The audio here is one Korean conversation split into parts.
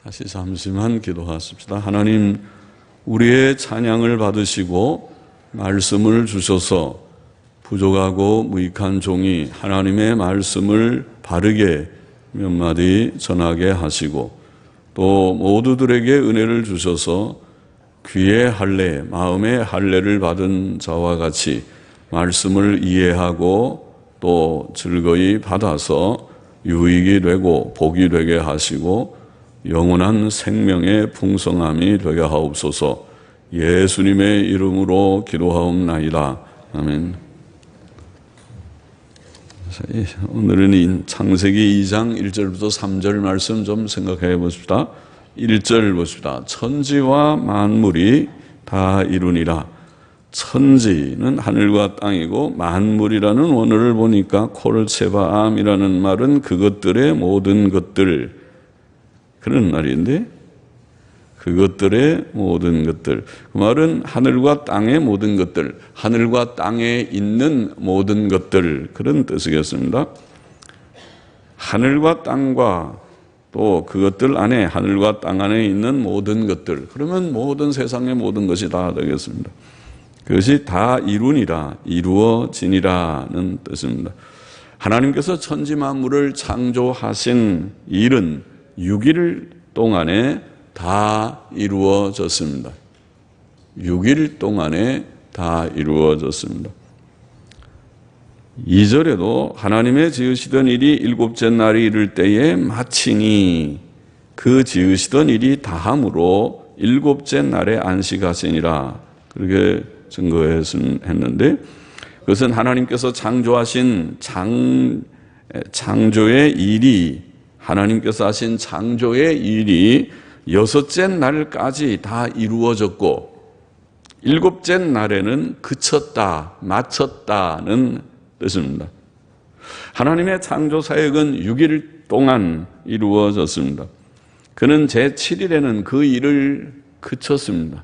다시 잠시만 기도하십시다. 하나님, 우리의 찬양을 받으시고 말씀을 주셔서 부족하고 무익한 종이 하나님의 말씀을 바르게 몇 마디 전하게 하시고 또 모두들에게 은혜를 주셔서 귀의 할례, 마음의 할례를 받은 자와 같이 말씀을 이해하고 또 즐거이 받아서 유익이 되고 복이 되게 하시고 영원한 생명의 풍성함이 되게 하옵소서. 예수님의 이름으로 기도하옵나이다. 아멘. 오늘은 창세기 2장 1절부터 3절 말씀 좀 생각해 보십시다. 1절 보십시다. 천지와 만물이 다 이루니라. 천지는 하늘과 땅이고 만물이라는 원어를 보니까 콜체바암이라는 말은 그것들의 모든 것들, 그런 말인데 그것들의 모든 것들, 그 말은 하늘과 땅의 모든 것들, 하늘과 땅에 있는 모든 것들, 그런 뜻이겠습니다. 하늘과 땅과 또 그것들 안에, 하늘과 땅 안에 있는 모든 것들, 그러면 모든 세상의 모든 것이 다 되겠습니다. 그것이 다 이루니라, 이루어지니라는 뜻입니다. 하나님께서 천지 만물을 창조하신 일은 6일 동안에 다 이루어졌습니다. 6일 동안에 다 이루어졌습니다. 2절에도 하나님의 지으시던 일이 7째 날이 이를 때에 마치니 그 지으시던 일이 다함으로 7째 날에 안식하시니라, 그렇게 증거했는데, 그것은 하나님께서 창조하신 창조의 일이, 하나님께서 하신 창조의 일이 6째 날까지 다 이루어졌고 7째 날에는 그쳤다, 마쳤다는 뜻입니다. 하나님의 창조 사역은 6일 동안 이루어졌습니다. 그는 제7일에는 그 일을 그쳤습니다.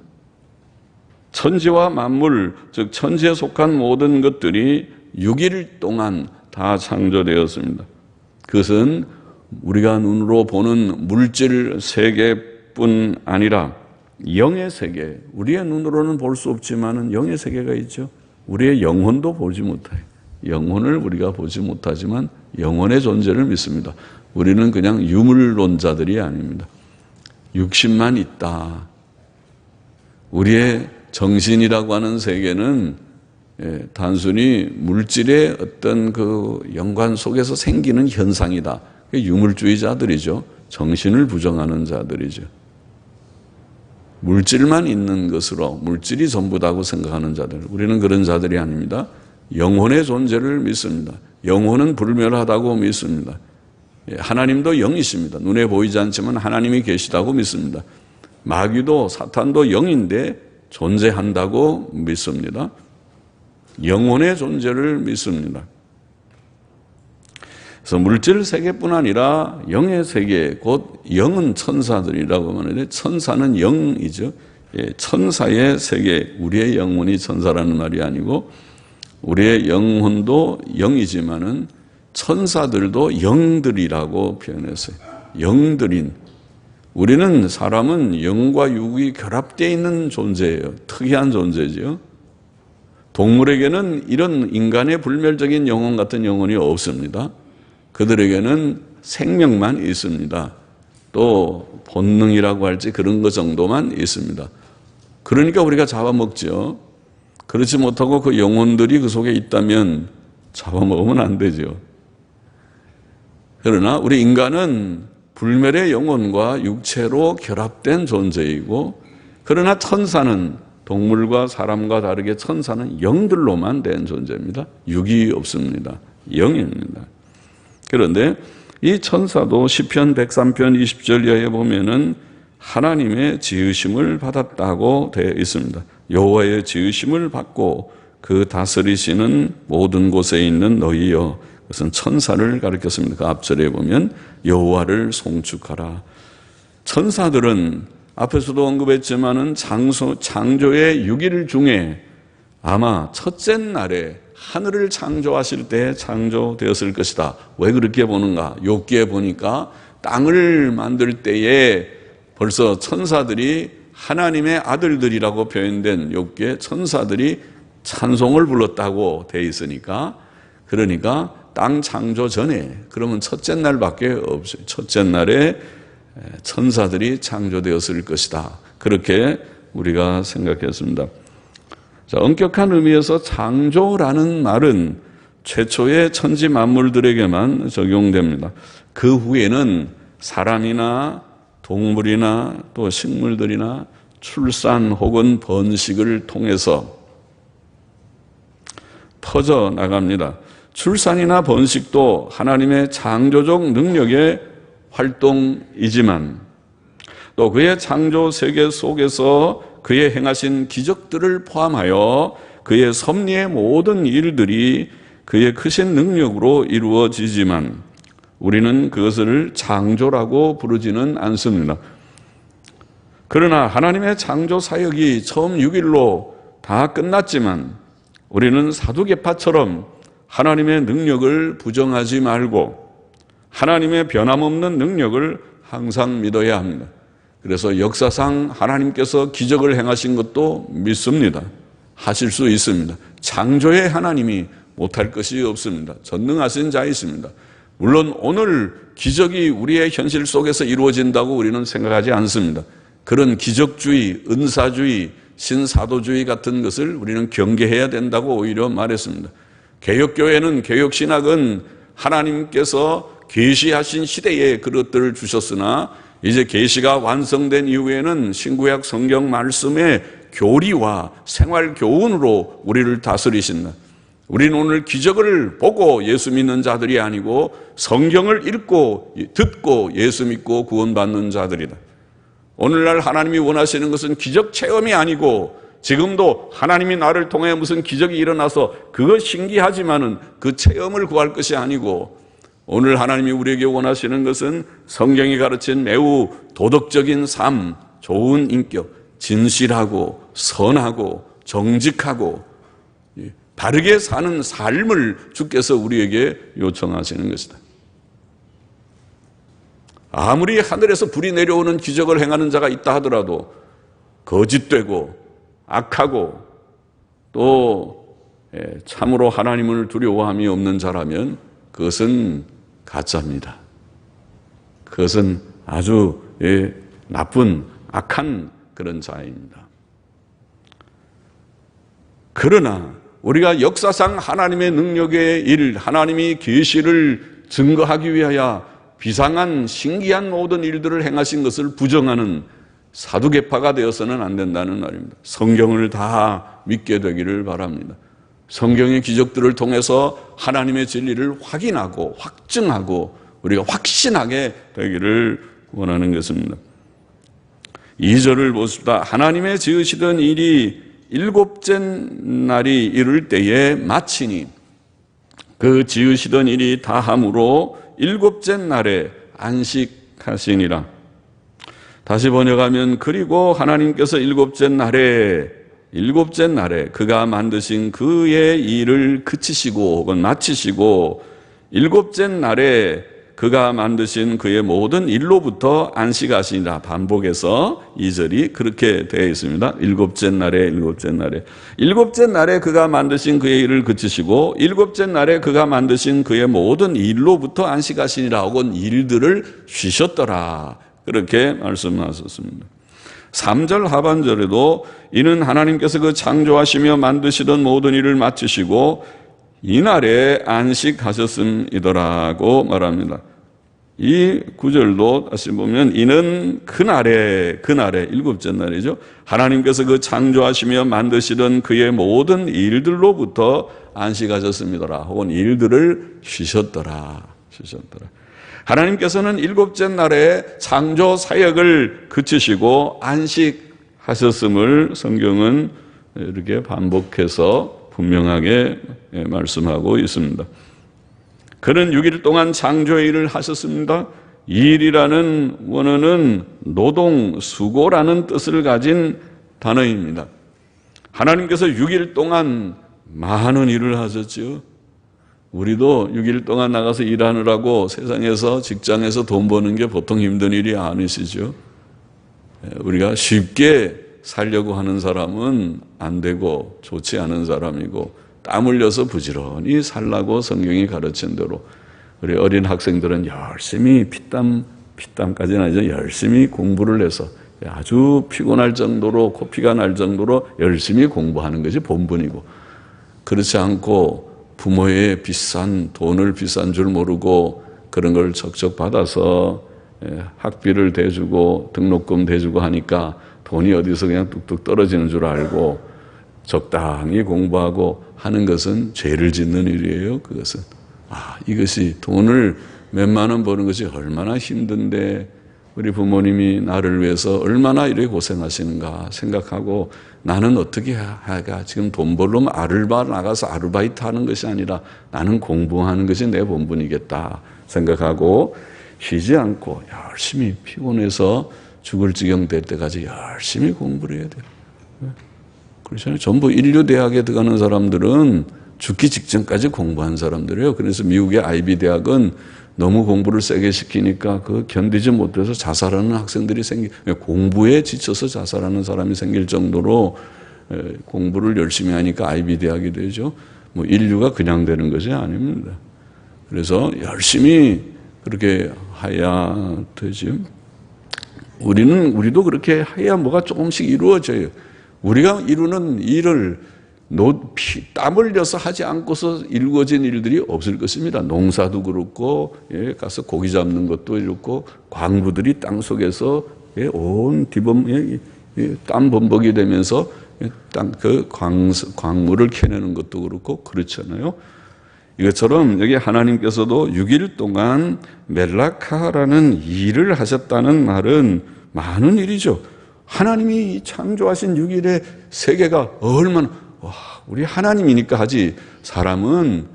천지와 만물, 즉 천지에 속한 모든 것들이 6일 동안 다 창조되었습니다. 그것은 우리가 눈으로 보는 물질 세계뿐 아니라 영의 세계, 우리의 눈으로는 볼 수 없지만 영의 세계가 있죠. 우리의 영혼도 보지 못해요. 영혼을 우리가 보지 못하지만 영혼의 존재를 믿습니다. 우리는 그냥 유물론자들이 아닙니다. 육신만 있다. 우리의 정신이라고 하는 세계는 단순히 물질의 어떤 그 연관 속에서 생기는 현상이다. 유물주의자들이죠. 정신을 부정하는 자들이죠. 물질만 있는 것으로, 물질이 전부다고 생각하는 자들, 우리는 그런 자들이 아닙니다. 영혼의 존재를 믿습니다. 영혼은 불멸하다고 믿습니다. 하나님도 영이십니다. 눈에 보이지 않지만 하나님이 계시다고 믿습니다. 마귀도, 사탄도 영인데 존재한다고 믿습니다. 영혼의 존재를 믿습니다. 그래서 물질 세계뿐 아니라 영의 세계, 곧 영은 천사들이라고 하는데 천사는 영이죠. 천사의 세계, 우리의 영혼이 천사라는 말이 아니고 우리의 영혼도 영이지만은 천사들도 영들이라고 표현했어요. 영들인. 우리는, 사람은 영과 육이 결합되어 있는 존재예요. 특이한 존재죠. 동물에게는 이런 인간의 불멸적인 영혼 같은 영혼이 없습니다. 그들에게는 생명만 있습니다. 또 본능이라고 할지 그런 것 정도만 있습니다. 그러니까 우리가 잡아먹죠. 그렇지 못하고 그 영혼들이 그 속에 있다면 잡아먹으면 안 되죠. 그러나 우리 인간은 불멸의 영혼과 육체로 결합된 존재이고, 그러나 천사는 동물과 사람과 다르게 천사는 영들로만 된 존재입니다. 육이 없습니다. 영입니다. 그런데 이 천사도 시편 103편 20절 이하에 보면은 하나님의 지으심을 받았다고 되어 있습니다. 여호와의 지으심을 받고 그 다스리시는 모든 곳에 있는 너희여, 그것은 천사를 가리켰습니다. 그 앞절에 보면 여호와를 송축하라. 천사들은 앞에서도 언급했지만은 창조의 6일 중에 아마 첫째 날에 하늘을 창조하실 때 창조되었을 것이다. 왜 그렇게 보는가? 욥기에 보니까 땅을 만들 때에 벌써 천사들이 하나님의 아들들이라고 표현된 욥기에 천사들이 찬송을 불렀다고 돼 있으니까, 그러니까 땅 창조 전에, 그러면 첫째 날밖에 없어요. 첫째 날에 천사들이 창조되었을 것이다. 그렇게 우리가 생각했습니다. 자, 엄격한 의미에서 창조라는 말은 최초의 천지 만물들에게만 적용됩니다. 그 후에는 사람이나 동물이나 또 식물들이나 출산 혹은 번식을 통해서 퍼져나갑니다. 출산이나 번식도 하나님의 창조적 능력의 활동이지만 또 그의 창조 세계 속에서 그의 행하신 기적들을 포함하여 그의 섭리의 모든 일들이 그의 크신 능력으로 이루어지지만 우리는 그것을 창조라고 부르지는 않습니다. 그러나 하나님의 창조 사역이 처음 6일로 다 끝났지만 우리는 사두개파처럼 하나님의 능력을 부정하지 말고 하나님의 변함없는 능력을 항상 믿어야 합니다. 그래서 역사상 하나님께서 기적을 행하신 것도 믿습니다. 하실 수 있습니다. 창조의 하나님이 못할 것이 없습니다. 전능하신 자이십니다. 물론 오늘 기적이 우리의 현실 속에서 이루어진다고 우리는 생각하지 않습니다. 그런 기적주의, 은사주의, 신사도주의 같은 것을 우리는 경계해야 된다고 오히려 말했습니다. 개혁교회는, 개혁신학은 하나님께서 계시하신 시대에 그것들을 주셨으나 이제 계시가 완성된 이후에는 신구약 성경 말씀의 교리와 생활 교훈으로 우리를 다스리신다. 우리는 오늘 기적을 보고 예수 믿는 자들이 아니고 성경을 읽고 듣고 예수 믿고 구원받는 자들이다. 오늘날 하나님이 원하시는 것은 기적 체험이 아니고 지금도 하나님이 나를 통해 무슨 기적이 일어나서 그거 신기하지만은 그 체험을 구할 것이 아니고 오늘 하나님이 우리에게 원하시는 것은 성경이 가르친 매우 도덕적인 삶, 좋은 인격, 진실하고 선하고 정직하고 바르게 사는 삶을 주께서 우리에게 요청하시는 것이다. 아무리 하늘에서 불이 내려오는 기적을 행하는 자가 있다 하더라도 거짓되고 악하고 또 참으로 하나님을 두려워함이 없는 자라면 그것은 가짜입니다. 그것은 아주 나쁜 악한 그런 자입니다. 그러나 우리가 역사상 하나님의 능력의 일, 하나님이 계시를 증거하기 위하여 비상한 신기한 모든 일들을 행하신 것을 부정하는 사두개파가 되어서는 안 된다는 말입니다. 성경을 다 믿게 되기를 바랍니다. 성경의 기적들을 통해서 하나님의 진리를 확인하고 확증하고 우리가 확신하게 되기를 원하는 것입니다. 2절을 보십시다. 하나님의 지으시던 일이 일곱째 날이 이를 때에 마치니 그 지으시던 일이 다함으로 일곱째 날에 안식하시니라. 다시 번역하면 그리고 하나님께서 일곱째 날에 그가 만드신 그의 일을 그치시고 혹은 마치시고 일곱째 날에 그가 만드신 그의 모든 일로부터 안식하시니라. 반복해서 2절이 그렇게 되어 있습니다. 일곱째 날에 그가 만드신 그의 일을 그치시고 일곱째 날에 그가 만드신 그의 모든 일로부터 안식하시니라. 혹은 일들을 쉬셨더라. 그렇게 말씀하셨습니다. 3절 하반절에도 이는 하나님께서 그 창조하시며 만드시던 모든 일을 마치시고 이날에 안식하셨음이더라고 말합니다. 이 구절도 다시 보면 이는 그날에 일곱째 날이죠. 하나님께서 그 창조하시며 만드시던 그의 모든 일들로부터 안식하셨음이더라. 혹은 일들을 쉬셨더라. 하나님께서는 일곱째 날에 창조 사역을 그치시고 안식하셨음을 성경은 이렇게 반복해서 분명하게 말씀하고 있습니다. 그는 6일 동안 창조의 일을 하셨습니다. 일이라는 원어는 노동, 수고라는 뜻을 가진 단어입니다. 하나님께서 6일 동안 많은 일을 하셨죠. 우리도 6일 동안 나가서 일하느라고 세상에서 직장에서 돈 버는 게 보통 힘든 일이 아니시죠. 우리가 쉽게 살려고 하는 사람은 안 되고 좋지 않은 사람이고, 땀 흘려서 부지런히 살라고 성경이 가르친 대로 우리 어린 학생들은 열심히 피땀까지는 아니죠. 열심히 공부를 해서 아주 피곤할 정도로, 코피가 날 정도로 열심히 공부하는 것이 본분이고, 그렇지 않고 부모의 돈을 비싼 줄 모르고 그런 걸 척척 받아서 학비를 대주고 등록금 대주고 하니까 돈이 어디서 그냥 뚝뚝 떨어지는 줄 알고 적당히 공부하고 하는 것은 죄를 짓는 일이에요. 그것은 이것이 돈을 몇만 원 버는 것이 얼마나 힘든데 우리 부모님이 나를 위해서 얼마나 이렇게 고생하시는가 생각하고, 나는 어떻게 해야, 지금 돈 벌려면 나가서 아르바이트 하는 것이 아니라 나는 공부하는 것이 내 본분이겠다 생각하고 쉬지 않고 열심히 피곤해서 죽을 지경 될 때까지 열심히 공부를 해야 돼요. 그렇잖아요. 전부 인류 대학에 들어가는 사람들은 죽기 직전까지 공부한 사람들이에요. 그래서 미국의 아이비 대학은 너무 공부를 세게 시키니까 그 견디지 못해서 자살하는 학생들이 공부에 지쳐서 자살하는 사람이 생길 정도로 공부를 열심히 하니까 아이비 대학이 되죠. 인류가 그냥 되는 것이 아닙니다. 그래서 열심히 그렇게 해야 되죠. 우리도 그렇게 해야 뭐가 조금씩 이루어져요. 우리가 이루는 일을 땀 흘려서 하지 않고서 이루어진 일들이 없을 것입니다. 농사도 그렇고, 가서 고기 잡는 것도 이렇고, 광부들이 땅 속에서 온 땀 범벅이 되면서 광물을 캐내는 것도 그렇고, 그렇잖아요. 이것처럼 여기 하나님께서도 6일 동안 멜라카라는 일을 하셨다는 말은 많은 일이죠. 하나님이 창조하신 6일의 세계가 얼마나, 우리 하나님이니까 하지, 사람은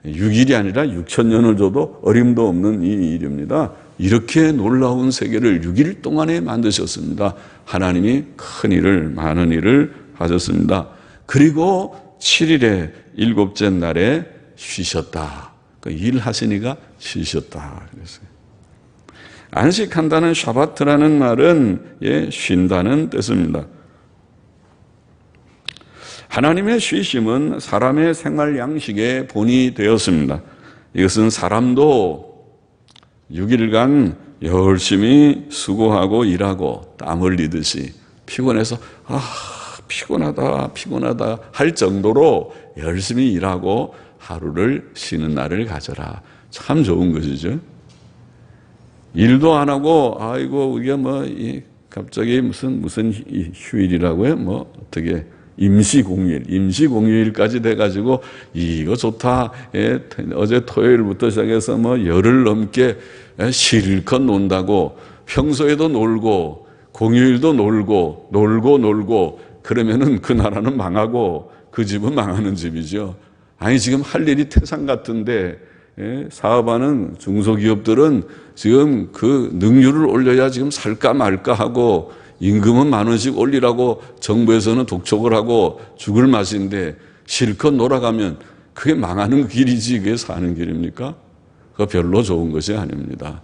6일이 아니라 6,000년을 줘도 어림도 없는 이 일입니다. 이렇게 놀라운 세계를 6일 동안에 만드셨습니다. 하나님이 큰 일을, 많은 일을 하셨습니다. 그리고 7일에 7째 날에 쉬셨다. 일하시니까 쉬셨다 그랬어요. 안식한다는 샤바트라는 말은 쉰다는 뜻입니다. 하나님의 쉬심은 사람의 생활 양식의 본이 되었습니다. 이것은 사람도 6일간 열심히 수고하고 일하고 땀 흘리듯이 피곤해서 피곤하다 할 정도로 열심히 일하고 하루를 쉬는 날을 가져라. 참 좋은 것이죠. 일도 안 하고 이게 갑자기 무슨 휴일이라고요? 어떻게 임시공휴일까지 돼가지고 이거 좋다. 어제 토요일부터 시작해서 열흘 넘게 실컷 논다고, 평소에도 놀고 공휴일도 놀고 그러면은 그 나라는 망하고 그 집은 망하는 집이죠. 지금 할 일이 태산 같은데, 사업하는 중소기업들은 지금 그 능률을 올려야 지금 살까 말까 하고, 임금은 10,000원씩 올리라고 정부에서는 독촉을 하고 죽을 맛인데, 실컷 놀아가면 그게 망하는 길이지 그게 사는 길입니까? 그거 별로 좋은 것이 아닙니다.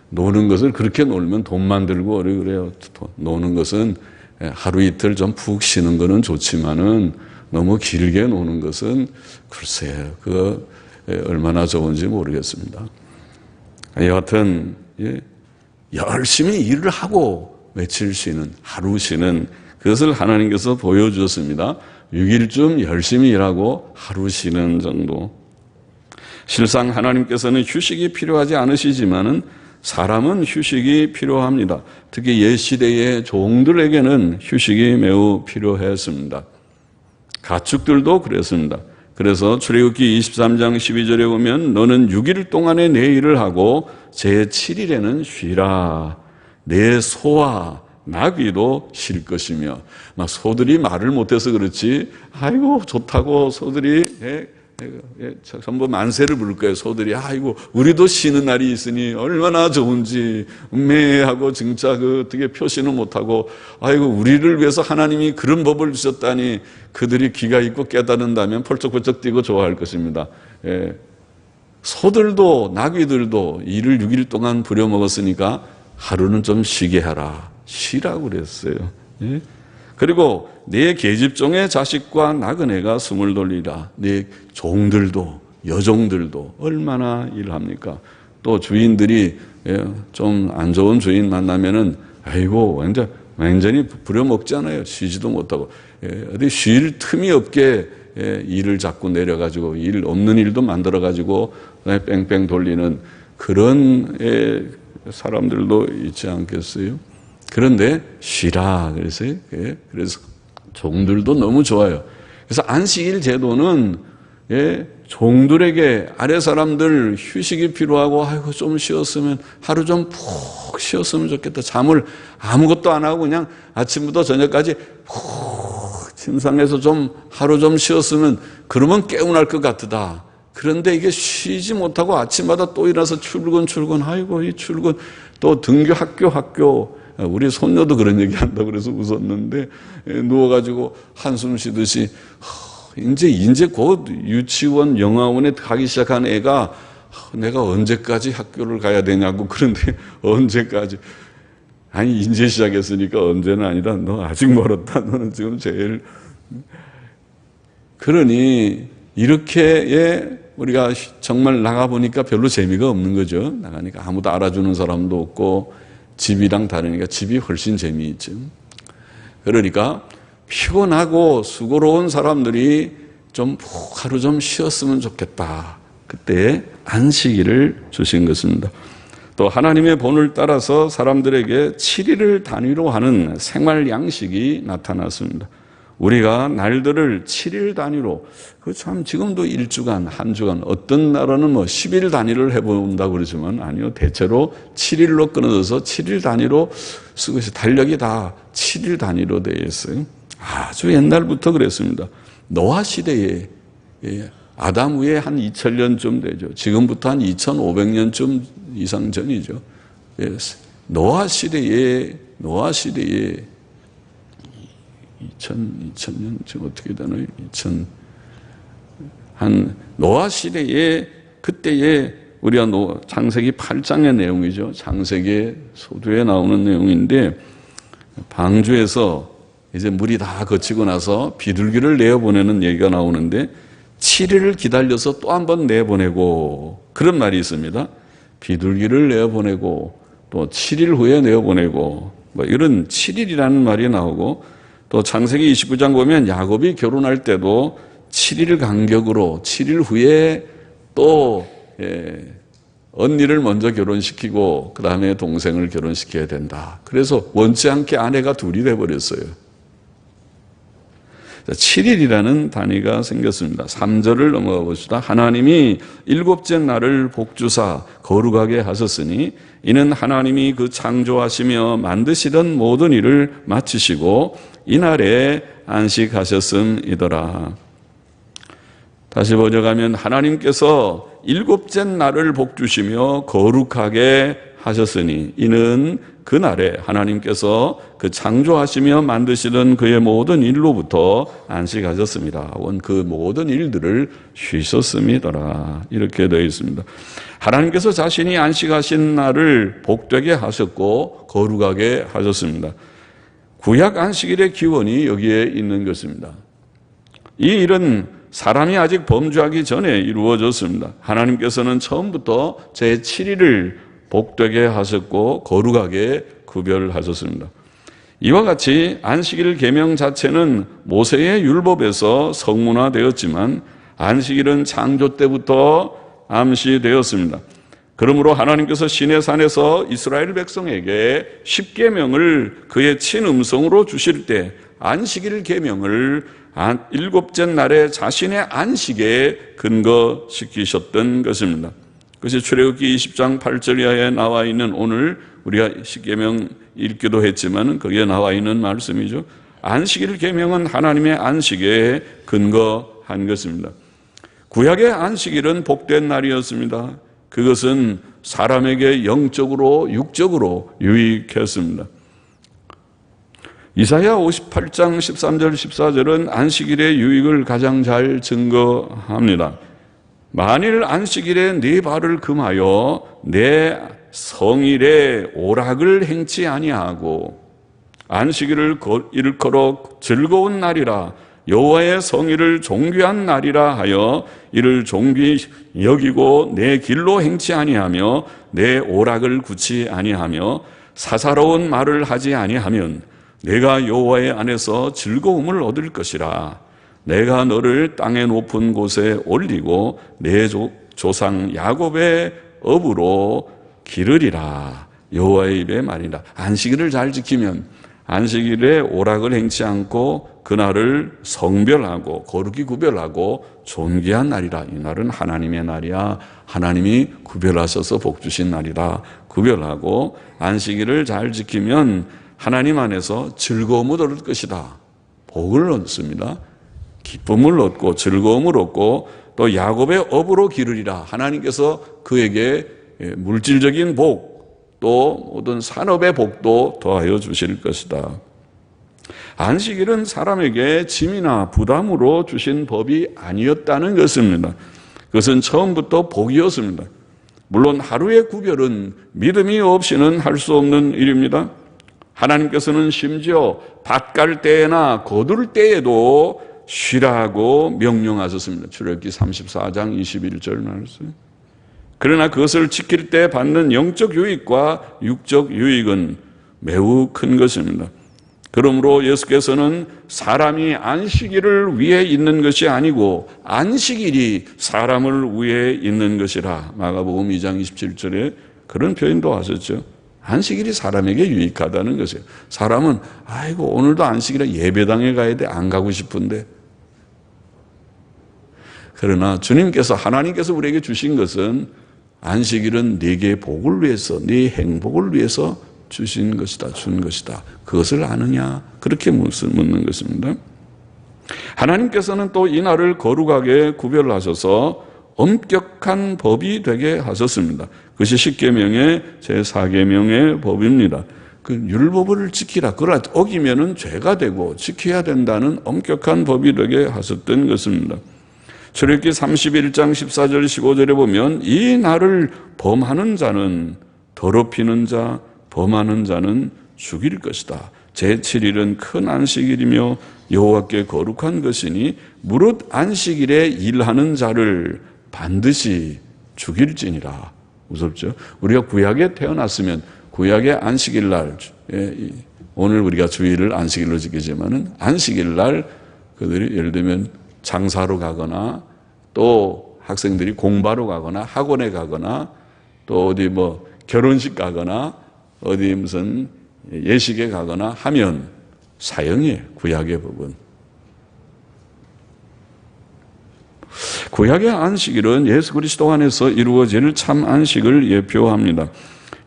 노는 것을 그렇게 놀면 돈만 들고 그래요. 노는 것은 하루 이틀 좀 푹 쉬는 거는 좋지만은 너무 길게 노는 것은 글쎄요, 그거 얼마나 좋은지 모르겠습니다. 여하튼 열심히 일을 하고 며칠 쉬는, 하루 쉬는, 그것을 하나님께서 보여주셨습니다. 6일쯤 열심히 일하고 하루 쉬는 정도. 실상 하나님께서는 휴식이 필요하지 않으시지만은 사람은 휴식이 필요합니다. 특히 옛 시대의 종들에게는 휴식이 매우 필요했습니다. 가축들도 그랬습니다. 그래서 출애굽기 23장 12절에 보면 너는 6일 동안에 내 일을 하고 제7일에는 쉬라. 내 소와 나귀도 쉴 것이며. 소들이 말을 못해서 그렇지, 아이고 좋다고 소들이 전부 만세를 부를 거예요. 소들이 아이고 우리도 쉬는 날이 있으니 얼마나 좋은지, 하고 진짜 어떻게 표시는 못하고, 아이고 우리를 위해서 하나님이 그런 법을 주셨다니 그들이 귀가 있고 깨달은다면 펄쩍펄쩍 뛰고 좋아할 것입니다. 소들도 나귀들도 일을 6일 동안 부려먹었으니까 하루는 좀 쉬게 하라. 쉬라고 그랬어요. 예? 그리고 내 계집종의 자식과 나그네가 숨을 돌리라. 내 종들도 여종들도 얼마나 일합니까? 또 주인들이 좀 안 좋은 주인 만나면은 아이고 완전히 부려먹잖아요. 쉬지도 못하고 어디 쉴 틈이 없게 일을 자꾸 내려가지고 일 없는 일도 만들어가지고 뺑뺑 돌리는 그런 사람들도 있지 않겠어요? 그런데 쉬라 그랬어요. 그래서 종들도 너무 좋아요. 그래서 안식일 제도는 종들에게 아래 사람들 휴식이 필요하고 아이고 좀 쉬었으면 하루 좀 푹 쉬었으면 좋겠다. 잠을 아무것도 안 하고 그냥 아침부터 저녁까지 푹 침상에서 좀 하루 좀 쉬었으면 그러면 개운할 것 같다. 그런데 이게 쉬지 못하고 아침마다 또 일어나서 출근 아이고 이 출근 또 등교 학교 우리 손녀도 그런 얘기 한다고 그래서 웃었는데 누워가지고 한숨 쉬듯이 이제 곧 유치원 영화원에 가기 시작한 애가 내가 언제까지 학교를 가야 되냐고. 그런데 언제까지 아니 이제 시작했으니까 언제는 아니다. 너 아직 멀었다. 너는 지금 제일 그러니 이렇게 우리가 정말 나가보니까 별로 재미가 없는 거죠. 나가니까 아무도 알아주는 사람도 없고 집이랑 다르니까 집이 훨씬 재미있죠. 그러니까 피곤하고 수고로운 사람들이 좀 푹 하루 좀 쉬었으면 좋겠다. 그때 안식일을 주신 것입니다. 또 하나님의 본을 따라서 사람들에게 7일을 단위로 하는 생활 양식이 나타났습니다. 우리가 날들을 7일 단위로, 그 참 지금도 1주간, 한 주간, 어떤 나라는 10일 단위를 해본다고 그러지만 아니요. 대체로 7일로 끊어져서 7일 단위로 쓰고 있어요. 달력이 다 7일 단위로 되어 있어요. 아주 옛날부터 그랬습니다. 노아 시대에 아담 후에 한 2000년쯤 되죠. 지금부터 한 2500년쯤 이상 전이죠. 노아 시대에 2000년 지금 어떻게 되나요? 노아 시대에 그때에 우리가 창세기 8장의 내용이죠. 창세기 소두에 나오는 내용인데 방주에서 이제 물이 다 거치고 나서 비둘기를 내어보내는 얘기가 나오는데 7일을 기다려서 또 한 번 내보내고 그런 말이 있습니다. 비둘기를 내어보내고 또 7일 후에 내어보내고 이런 7일이라는 말이 나오고 또 창세기 29장 보면 야곱이 결혼할 때도 7일 간격으로 7일 후에 또 언니를 먼저 결혼시키고 그 다음에 동생을 결혼시켜야 된다. 그래서 원치 않게 아내가 둘이 돼버렸어요. 7일이라는 단위가 생겼습니다. 3절을 넘어가 봅시다. 하나님이 일곱째 날을 복주사 거룩하게 하셨으니 이는 하나님이 그 창조하시며 만드시던 모든 일을 마치시고 이날에 안식하셨음이더라. 다시 번역하면 하나님께서 일곱째 날을 복주시며 거룩하게 하셨으니 이는 그날에 하나님께서 그 창조하시며 만드시던 그의 모든 일로부터 안식하셨습니다. 그 모든 일들을 쉬셨음이더라. 이렇게 되어 있습니다. 하나님께서 자신이 안식하신 날을 복되게 하셨고 거룩하게 하셨습니다. 구약 안식일의 기원이 여기에 있는 것입니다. 이 일은 사람이 아직 범죄하기 전에 이루어졌습니다. 하나님께서는 처음부터 제7일을 복되게 하셨고 거룩하게 구별하셨습니다. 이와 같이 안식일 계명 자체는 모세의 율법에서 성문화되었지만 안식일은 창조 때부터 암시되었습니다. 그러므로 하나님께서 시내산에서 이스라엘 백성에게 십계명을 그의 친음성으로 주실 때 안식일 계명을 일곱째 날에 자신의 안식에 근거시키셨던 것입니다. 그것이 출애굽기 20장 8절 이하에 나와 있는 오늘 우리가 십계명 읽기도 했지만 거기에 나와 있는 말씀이죠. 안식일 계명은 하나님의 안식에 근거한 것입니다. 구약의 안식일은 복된 날이었습니다. 그것은 사람에게 영적으로 육적으로 유익했습니다. 이사야 58장 13절 14절은 안식일의 유익을 가장 잘 증거합니다. 만일 안식일에 네 발을 금하여 내 성일에 오락을 행치 아니하고 안식일을 일컬어 즐거운 날이라 여호와의 성일을 존귀한 날이라 하여 이를 존귀 여기고 내 길로 행치 아니하며 내 오락을 굳이 아니하며 사사로운 말을 하지 아니하면 내가 여호와의 안에서 즐거움을 얻을 것이라. 내가 너를 땅의 높은 곳에 올리고 내 조상 야곱의 업으로 기르리라. 여호와의 입의 말이라. 안식일을 잘 지키면 안식일에 오락을 행치 않고 그날을 성별하고 거룩히 구별하고 존귀한 날이라. 이 날은 하나님의 날이야. 하나님이 구별하셔서 복 주신 날이라 구별하고 안식일을 잘 지키면 하나님 안에서 즐거움을 얻을 것이다. 복을 얻습니다. 기쁨을 얻고 즐거움을 얻고 또 야곱의 업으로 기르리라. 하나님께서 그에게 물질적인 복 또 모든 산업의 복도 더하여 주실 것이다. 안식일은 사람에게 짐이나 부담으로 주신 법이 아니었다는 것입니다. 그것은 처음부터 복이었습니다. 물론 하루의 구별은 믿음이 없이는 할 수 없는 일입니다. 하나님께서는 심지어 밭 갈 때나 거둘 때에도 쉬라고 명령하셨습니다. 출애굽기 34장 21절 말씀. 그러나 그것을 지킬 때 받는 영적 유익과 육적 유익은 매우 큰 것입니다. 그러므로 예수께서는 사람이 안식일을 위해 있는 것이 아니고 안식일이 사람을 위해 있는 것이라 마가복음 2장 27절에 그런 표현도 하셨죠. 안식일이 사람에게 유익하다는 것이에요. 사람은 아이고 오늘도 안식일에 예배당에 가야 돼. 안 가고 싶은데. 그러나 주님께서 하나님께서 우리에게 주신 것은 안식일은 네게 복을 위해서 네 행복을 위해서 주신 것이다. 준 것이다. 그것을 아느냐? 그렇게 묻는 것입니다. 하나님께서는 또 이 날을 거룩하게 구별하셔서 엄격한 법이 되게 하셨습니다. 그것이 십계명의 제4계명의 법입니다. 그 율법을 지키라. 그걸 어기면은 죄가 되고 지켜야 된다는 엄격한 법이 되게 하셨던 것입니다. 출애굽기 31장 14절 15절에 보면 이 날을 범하는 자는 더럽히는 자 범하는 자는 죽일 것이다. 제7일은 큰 안식일이며 여호와께 거룩한 것이니 무릇 안식일에 일하는 자를 반드시 죽일지니라. 무섭죠? 우리가 구약에 태어났으면 구약의 안식일 날, 오늘 우리가 주일을 안식일로 지키지만은 안식일 날 그들이 예를 들면 장사로 가거나 또 학생들이 공부하러 가거나 학원에 가거나 또 어디 뭐 결혼식 가거나 어디 무슨 예식에 가거나 하면 사형이에요. 구약의 법은. 구약의 안식일은 예수 그리스도 안에서 이루어질 참 안식을 예표합니다.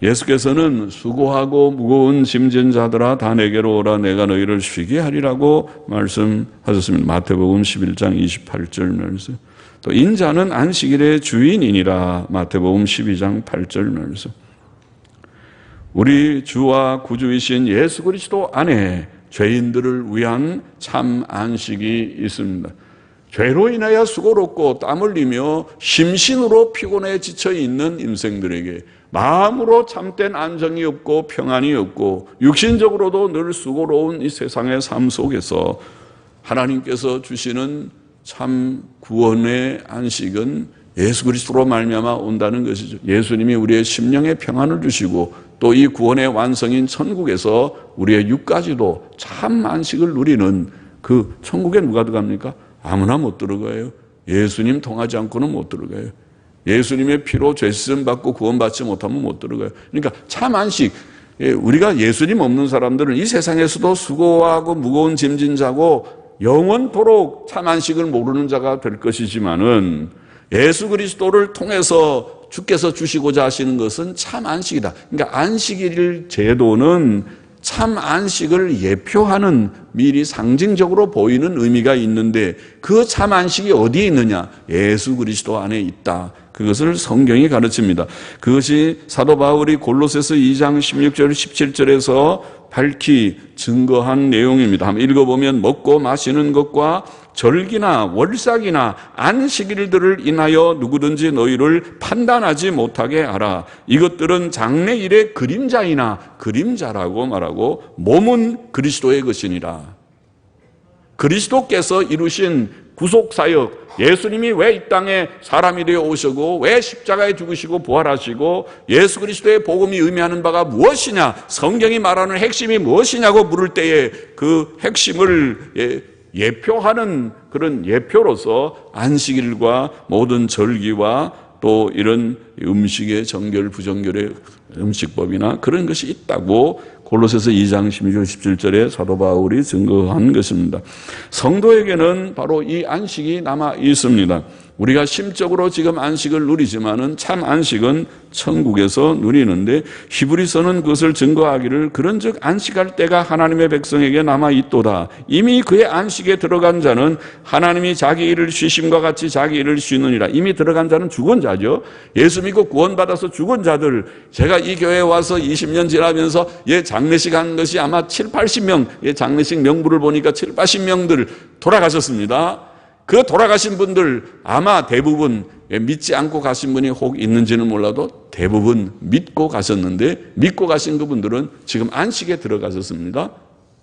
예수께서는 수고하고 무거운 짐진 자들아 다 내게로 오라 내가 너희를 쉬게 하리라고 말씀하셨습니다. 마태복음 11장 28절 말씀. 또 인자는 안식일의 주인이니라 마태복음 12장 8절 말씀. 우리 주와 구주이신 예수 그리스도 안에 죄인들을 위한 참 안식이 있습니다. 죄로 인하여 수고롭고 땀 흘리며 심신으로 피곤해 지쳐 있는 인생들에게 마음으로 참된 안정이 없고 평안이 없고 육신적으로도 늘 수고로운 이 세상의 삶 속에서 하나님께서 주시는 참 구원의 안식은 예수 그리스도로 말미암아 온다는 것이죠. 예수님이 우리의 심령에 평안을 주시고 또 이 구원의 완성인 천국에서 우리의 육까지도 참 안식을 누리는 그 천국에 누가 들어갑니까? 아무나 못 들어가요. 예수님 통하지 않고는 못 들어가요. 예수님의 피로 죄 씻음 받고 구원받지 못하면 못 들어가요. 그러니까 참 안식. 우리가 예수님 없는 사람들은 이 세상에서도 수고하고 무거운 짐진 자고 영원토록 참 안식을 모르는 자가 될 것이지만은 예수 그리스도를 통해서 주께서 주시고자 하시는 것은 참 안식이다. 그러니까 안식일 제도는 참 안식을 예표하는 미리 상징적으로 보이는 의미가 있는데 그 참 안식이 어디에 있느냐? 예수 그리스도 안에 있다. 그것을 성경이 가르칩니다. 그것이 사도 바울이 골로새서 2장 16절 17절에서 밝히 증거한 내용입니다. 한번 읽어보면 먹고 마시는 것과 절기나 월삭이나 안식일들을 인하여 누구든지 너희를 판단하지 못하게 하라. 이것들은 장래일의 그림자이나 그림자라고 말하고 몸은 그리스도의 것이니라. 그리스도께서 이루신 구속사역, 예수님이 왜 이 땅에 사람이 되어 오시고 왜 십자가에 죽으시고 부활하시고 예수 그리스도의 복음이 의미하는 바가 무엇이냐, 성경이 말하는 핵심이 무엇이냐고 물을 때에 그 핵심을 예표하는 그런 예표로서 안식일과 모든 절기와 또 이런 음식의 정결 부정결의 음식법이나 그런 것이 있다고 골로새서 2장 16절 17절에 사도 바울이 증거한 것입니다. 성도에게는 바로 이 안식이 남아 있습니다. 우리가 심적으로 지금 안식을 누리지만은 참 안식은 천국에서 누리는데 히브리서는 그것을 증거하기를 그런즉 안식할 때가 하나님의 백성에게 남아 있도다. 이미 그의 안식에 들어간 자는 하나님이 자기 일을 쉬심과 같이 자기 일을 쉬느니라. 이미 들어간 자는 죽은 자죠. 예수 믿고 구원받아서 죽은 자들, 제가 이 교회에 와서 20년 지나면서 장례식 한 것이 아마 7, 80명, 장례식 명부를 보니까 7, 80명들 돌아가셨습니다. 그 돌아가신 분들 아마 대부분 믿지 않고 가신 분이 혹 있는지는 몰라도 대부분 믿고 가셨는데, 믿고 가신 그분들은 지금 안식에 들어가셨습니다.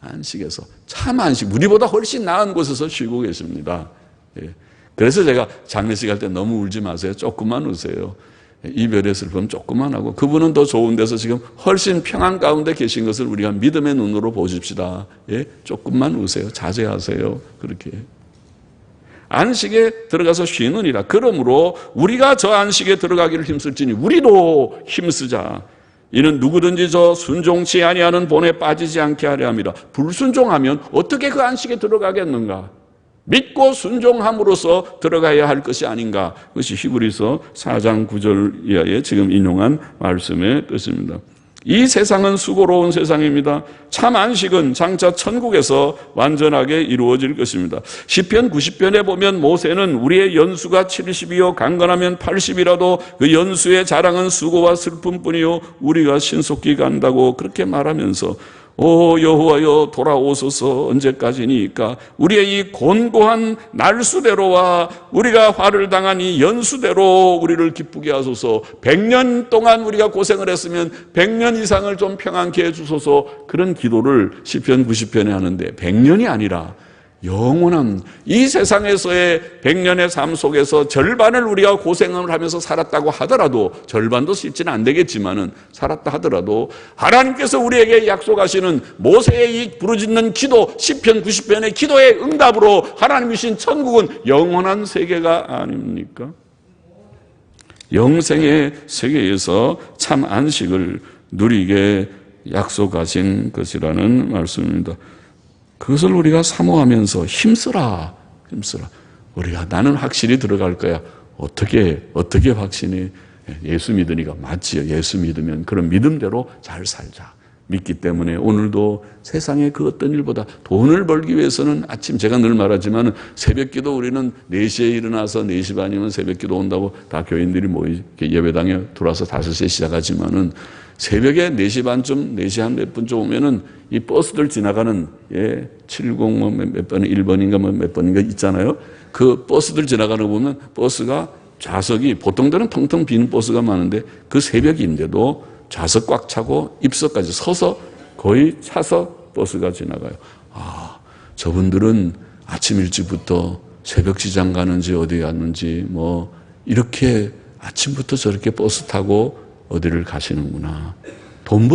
안식에서 참 안식, 우리보다 훨씬 나은 곳에서 쉬고 계십니다. 그래서 제가 장례식 할 때 너무 울지 마세요. 조금만 우세요. 이별의 슬픔 조금만 하고, 그분은 더 좋은 데서 지금 훨씬 평안 가운데 계신 것을 우리가 믿음의 눈으로 보십시다. 조금만 우세요. 자제하세요. 그렇게 안식에 들어가서 쉬느니라. 그러므로 우리가 저 안식에 들어가기를 힘쓸지니 우리도 힘쓰자. 이는 누구든지 저 순종치 아니하는 본에 빠지지 않게 하려 함이라. 불순종하면 어떻게 그 안식에 들어가겠는가? 믿고 순종함으로써 들어가야 할 것이 아닌가? 그것이 히브리서 4장 9절 이하에 지금 인용한 말씀의 뜻입니다. 이 세상은 수고로운 세상입니다. 참 안식은 장차 천국에서 완전하게 이루어질 것입니다. 시편 90편에 보면 모세는 우리의 연수가 70이요 강건하면 80이라도 그 연수의 자랑은 수고와 슬픔뿐이요 우리가 신속히 간다고 그렇게 말하면서 오 여호와여 돌아오소서 언제까지니까 우리의 이 곤고한 날수대로와 우리가 화를 당한 이 연수대로 우리를 기쁘게 하소서. 100년 동안 우리가 고생을 했으면 100년 이상을 좀 평안케 해주소서. 그런 기도를 시편 90편에 하는데 100년이 아니라 영원한 이 세상에서의 100년의 삶 속에서 절반을 우리가 고생을 하면서 살았다고 하더라도, 절반도 실제는 안 되겠지만은 살았다 하더라도 하나님께서 우리에게 약속하시는 모세의 이 부르짖는 기도, 시편 90편의 기도의 응답으로 하나님이 주신 천국은 영원한 세계가 아닙니까? 영생의 세계에서 참 안식을 누리게 약속하신 것이라는 말씀입니다. 그것을 우리가 사모하면서 힘쓰라. 우리가 나는 확실히 들어갈 거야. 어떻게 확신이? 예수 믿으니까 맞지요. 예수 믿으면 그런 믿음대로 잘 살자. 믿기 때문에 오늘도 세상의 그 어떤 일보다 돈을 벌기 위해서는 아침, 제가 늘 말하지만 새벽기도 우리는 4시에 일어나서 4시 반이면 새벽기도 온다고 다 교인들이 모이 예배당에 들어와서 5시에 시작하지만은 새벽에 4시 반쯤, 4시 한 몇 분쯤 오면은 이 버스들 지나가는 70 몇 번에 1번인가 몇 번인가 있잖아요. 그 버스들 지나가는 거 보면 버스가 좌석이 보통들은 텅텅 빈 버스가 많은데 그 새벽인데도 좌석 꽉 차고 입석까지 서서 거의 차서 버스가 지나가요. 아, 저분들은 아침 일찍부터 새벽 시장 가는지 어디 갔는지 뭐 이렇게 아침부터 저렇게 버스 타고 어디를 가시는구나. 돈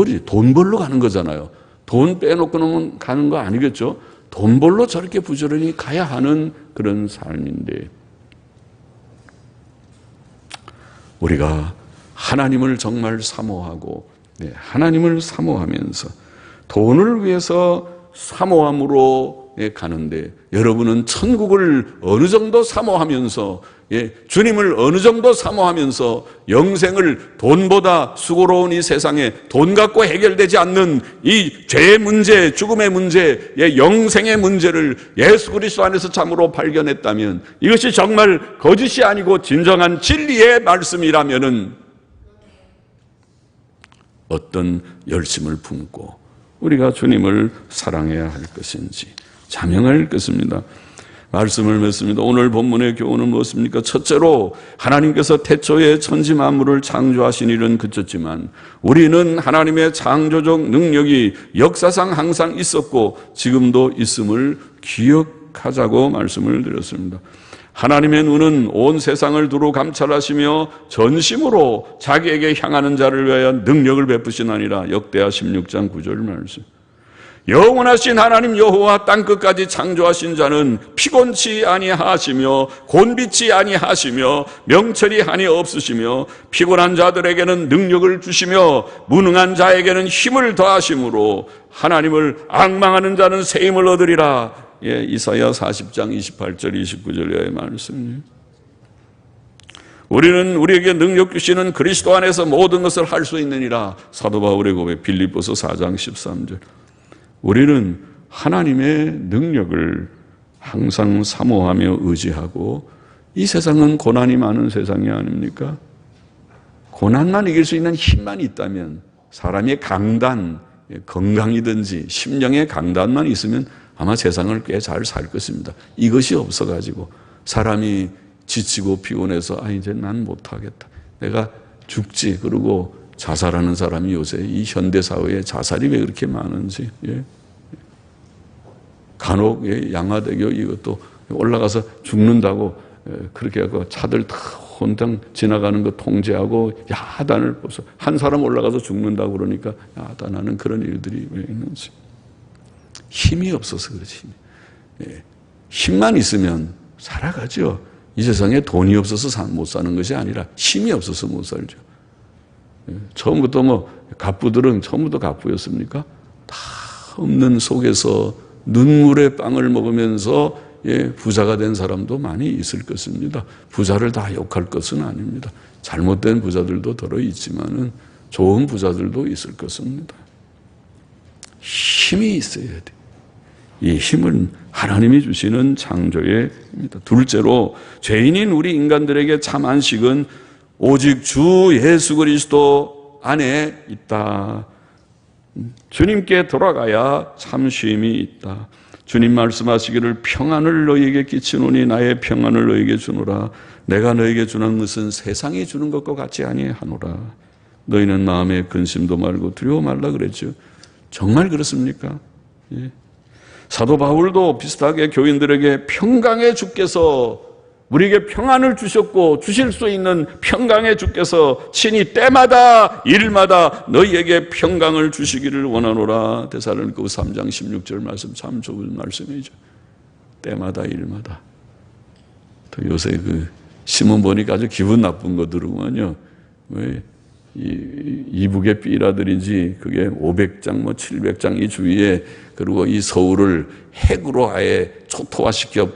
벌러 가는 거잖아요. 돈 빼놓고는 가는 거 아니겠죠? 돈 벌러 저렇게 부지런히 가야 하는 그런 삶인데, 우리가 하나님을 정말 사모하고 하나님을 사모하면서 돈을 위해서 사모함으로 가는데 여러분은 천국을 어느 정도 사모하면서 주님을 어느 정도 사모하면서 영생을 돈보다 수고로운 이 세상에 돈 갖고 해결되지 않는 이 죄의 문제, 죽음의 문제, 영생의 문제를 예수 그리스도 안에서 참으로 발견했다면, 이것이 정말 거짓이 아니고 진정한 진리의 말씀이라면은 어떤 열심을 품고 우리가 주님을 사랑해야 할 것인지 자명할 것입니다. 말씀을 맺습니다. 오늘 본문의 교훈은 무엇입니까? 첫째로 하나님께서 태초에 천지 만물을 창조하신 일은 그쳤지만 우리는 하나님의 창조적 능력이 역사상 항상 있었고 지금도 있음을 기억하자고 말씀을 드렸습니다. 하나님의 눈은 온 세상을 두루 감찰하시며 전심으로 자기에게 향하는 자를 위하여 능력을 베푸시나니라. 역대하 16장 9절 말씀. 영원하신 하나님 여호와 땅끝까지 창조하신 자는 피곤치 아니하시며 곤비치 아니하시며 명철이 한이 없으시며 피곤한 자들에게는 능력을 주시며 무능한 자에게는 힘을 더하심으로 하나님을 앙망하는 자는 새 힘을 얻으리라. 이사야 40장 28절 29절의 말씀이에요. 우리는 우리에게 능력 주시는 그리스도 안에서 모든 것을 할 수 있느니라. 사도 바울의 고백 빌립보서 4장 13절. 우리는 하나님의 능력을 항상 사모하며 의지하고, 이 세상은 고난이 많은 세상이 아닙니까? 고난만 이길 수 있는 힘만 있다면, 사람의 강단, 건강이든지 심령의 강단만 있으면 아마 세상을 꽤 잘 살 것입니다. 이것이 없어가지고 사람이 지치고 피곤해서 이제 난 못하겠다, 내가 죽지, 그러고 자살하는 사람이 요새 이 현대사회에 자살이 왜 그렇게 많은지. 간혹 양화대교 이것도 올라가서 죽는다고 그렇게 하고 차들 다 혼장 지나가는 거 통제하고 야단을 벌써 한 사람 올라가서 죽는다고 그러니까 야단하는 그런 일들이 왜 있는지. 힘이 없어서 그렇지. 힘만 있으면 살아가죠. 이 세상에 돈이 없어서 못 사는 것이 아니라 힘이 없어서 못 살죠. 처음부터 갑부들은 처음부터 갑부였습니까? 다 없는 속에서 눈물의 빵을 먹으면서 부자가 된 사람도 많이 있을 것입니다. 부자를 다 욕할 것은 아닙니다. 잘못된 부자들도 더러 있지만은 좋은 부자들도 있을 것입니다. 힘이 있어야 돼. 이 힘은 하나님이 주시는 창조예입니다. 둘째로 죄인인 우리 인간들에게 참 안식은 오직 주 예수 그리스도 안에 있다. 주님께 돌아가야 참 쉼이 있다. 주님 말씀하시기를 평안을 너희에게 끼치노니 나의 평안을 너희에게 주노라. 내가 너희에게 주는 것은 세상이 주는 것과 같지 아니하노라. 너희는 마음에 근심도 말고 두려워 말라 그랬죠. 정말 그렇습니까? 사도 바울도 비슷하게 교인들에게 평강의 주께서 우리에게 평안을 주셨고 주실 수 있는 평강의 주께서 친히 때마다 일마다 너희에게 평강을 주시기를 원하노라. 데살로니가서 3장 16절 말씀 참 좋은 말씀이죠. 때마다 일마다. 또 요새 그 신문 보니까 아주 기분 나쁜 거 들으면요, 왜 이북의 삐라들인지 그게 500장 700장 이 주위에, 그리고 이 서울을 핵으로 아예 초토화시켜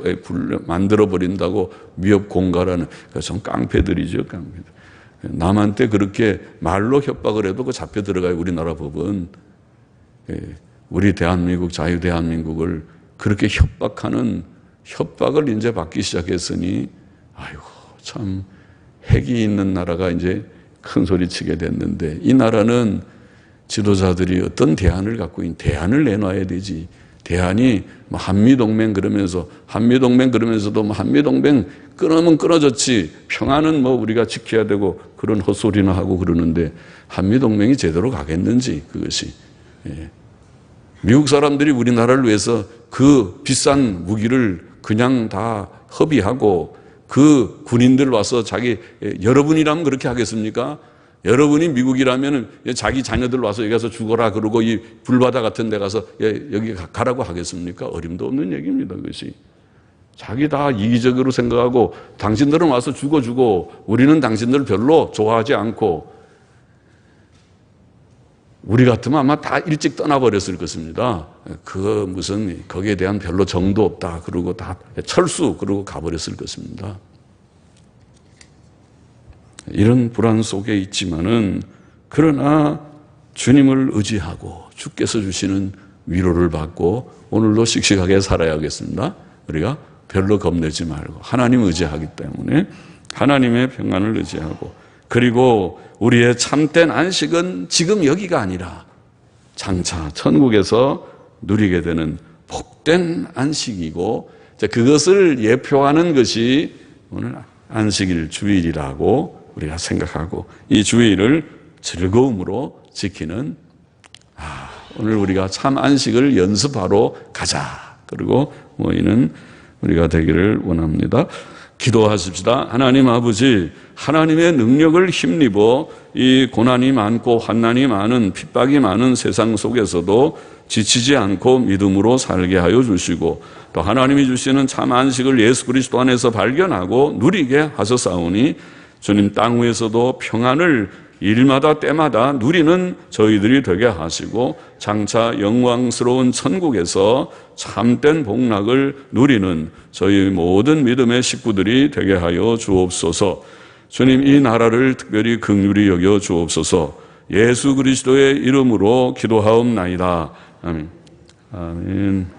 만들어 버린다고 위협 공갈하는 좀 깡패들이죠. 깡패들. 남한테 그렇게 말로 협박을 해도 그 잡혀 들어가요. 우리나라 법은. 우리 대한민국, 자유대한민국을 그렇게 협박하는 협박을 이제 받기 시작했으니 아이고 참 핵이 있는 나라가 이제 큰 소리 치게 됐는데, 이 나라는 지도자들이 어떤 대안을 갖고 있는, 대안을 내놔야 되지. 대안이 한미동맹 그러면서도 한미동맹 끊으면 끊어졌지, 평화는 우리가 지켜야 되고 그런 헛소리나 하고 그러는데 한미동맹이 제대로 가겠는지, 그것이. 미국 사람들이 우리나라를 위해서 그 비싼 무기를 그냥 다 허비하고 그 군인들 와서 여러분이라면 그렇게 하겠습니까? 여러분이 미국이라면 자기 자녀들 와서 여기 가서 죽어라 그러고 이 불바다 같은 데 가서 여기 가라고 하겠습니까? 어림도 없는 얘기입니다, 그것이. 자기 다 이기적으로 생각하고 당신들은 와서 죽어주고 우리는 당신들 별로 좋아하지 않고, 우리 같으면 아마 다 일찍 떠나버렸을 것입니다. 거기에 대한 별로 정도 없다. 그러고 다 철수, 그러고 가버렸을 것입니다. 이런 불안 속에 있지만은, 그러나 주님을 의지하고 주께서 주시는 위로를 받고 오늘도 씩씩하게 살아야겠습니다. 우리가 별로 겁내지 말고 하나님 의지하기 때문에 하나님의 평안을 의지하고, 그리고 우리의 참된 안식은 지금 여기가 아니라 장차 천국에서 누리게 되는 복된 안식이고, 그것을 예표하는 것이 오늘 안식일 주일이라고 우리가 생각하고, 이 주일을 즐거움으로 지키는, 오늘 우리가 참 안식을 연습하러 가자. 그리고 모이는 우리가 되기를 원합니다. 기도하십시다. 하나님 아버지, 하나님의 능력을 힘입어 이 고난이 많고 환난이 많은, 핍박이 많은 세상 속에서도 지치지 않고 믿음으로 살게 하여 주시고, 또 하나님이 주시는 참 안식을 예수 그리스도 안에서 발견하고 누리게 하셨사오니, 주님 땅 위에서도 평안을 일마다 때마다 누리는 저희들이 되게 하시고, 장차 영광스러운 천국에서 참된 복락을 누리는 저희 모든 믿음의 식구들이 되게 하여 주옵소서. 주님, 이 나라를 특별히 긍휼히 여겨 주옵소서. 예수 그리스도의 이름으로 기도하옵나이다. 아멘. 아멘.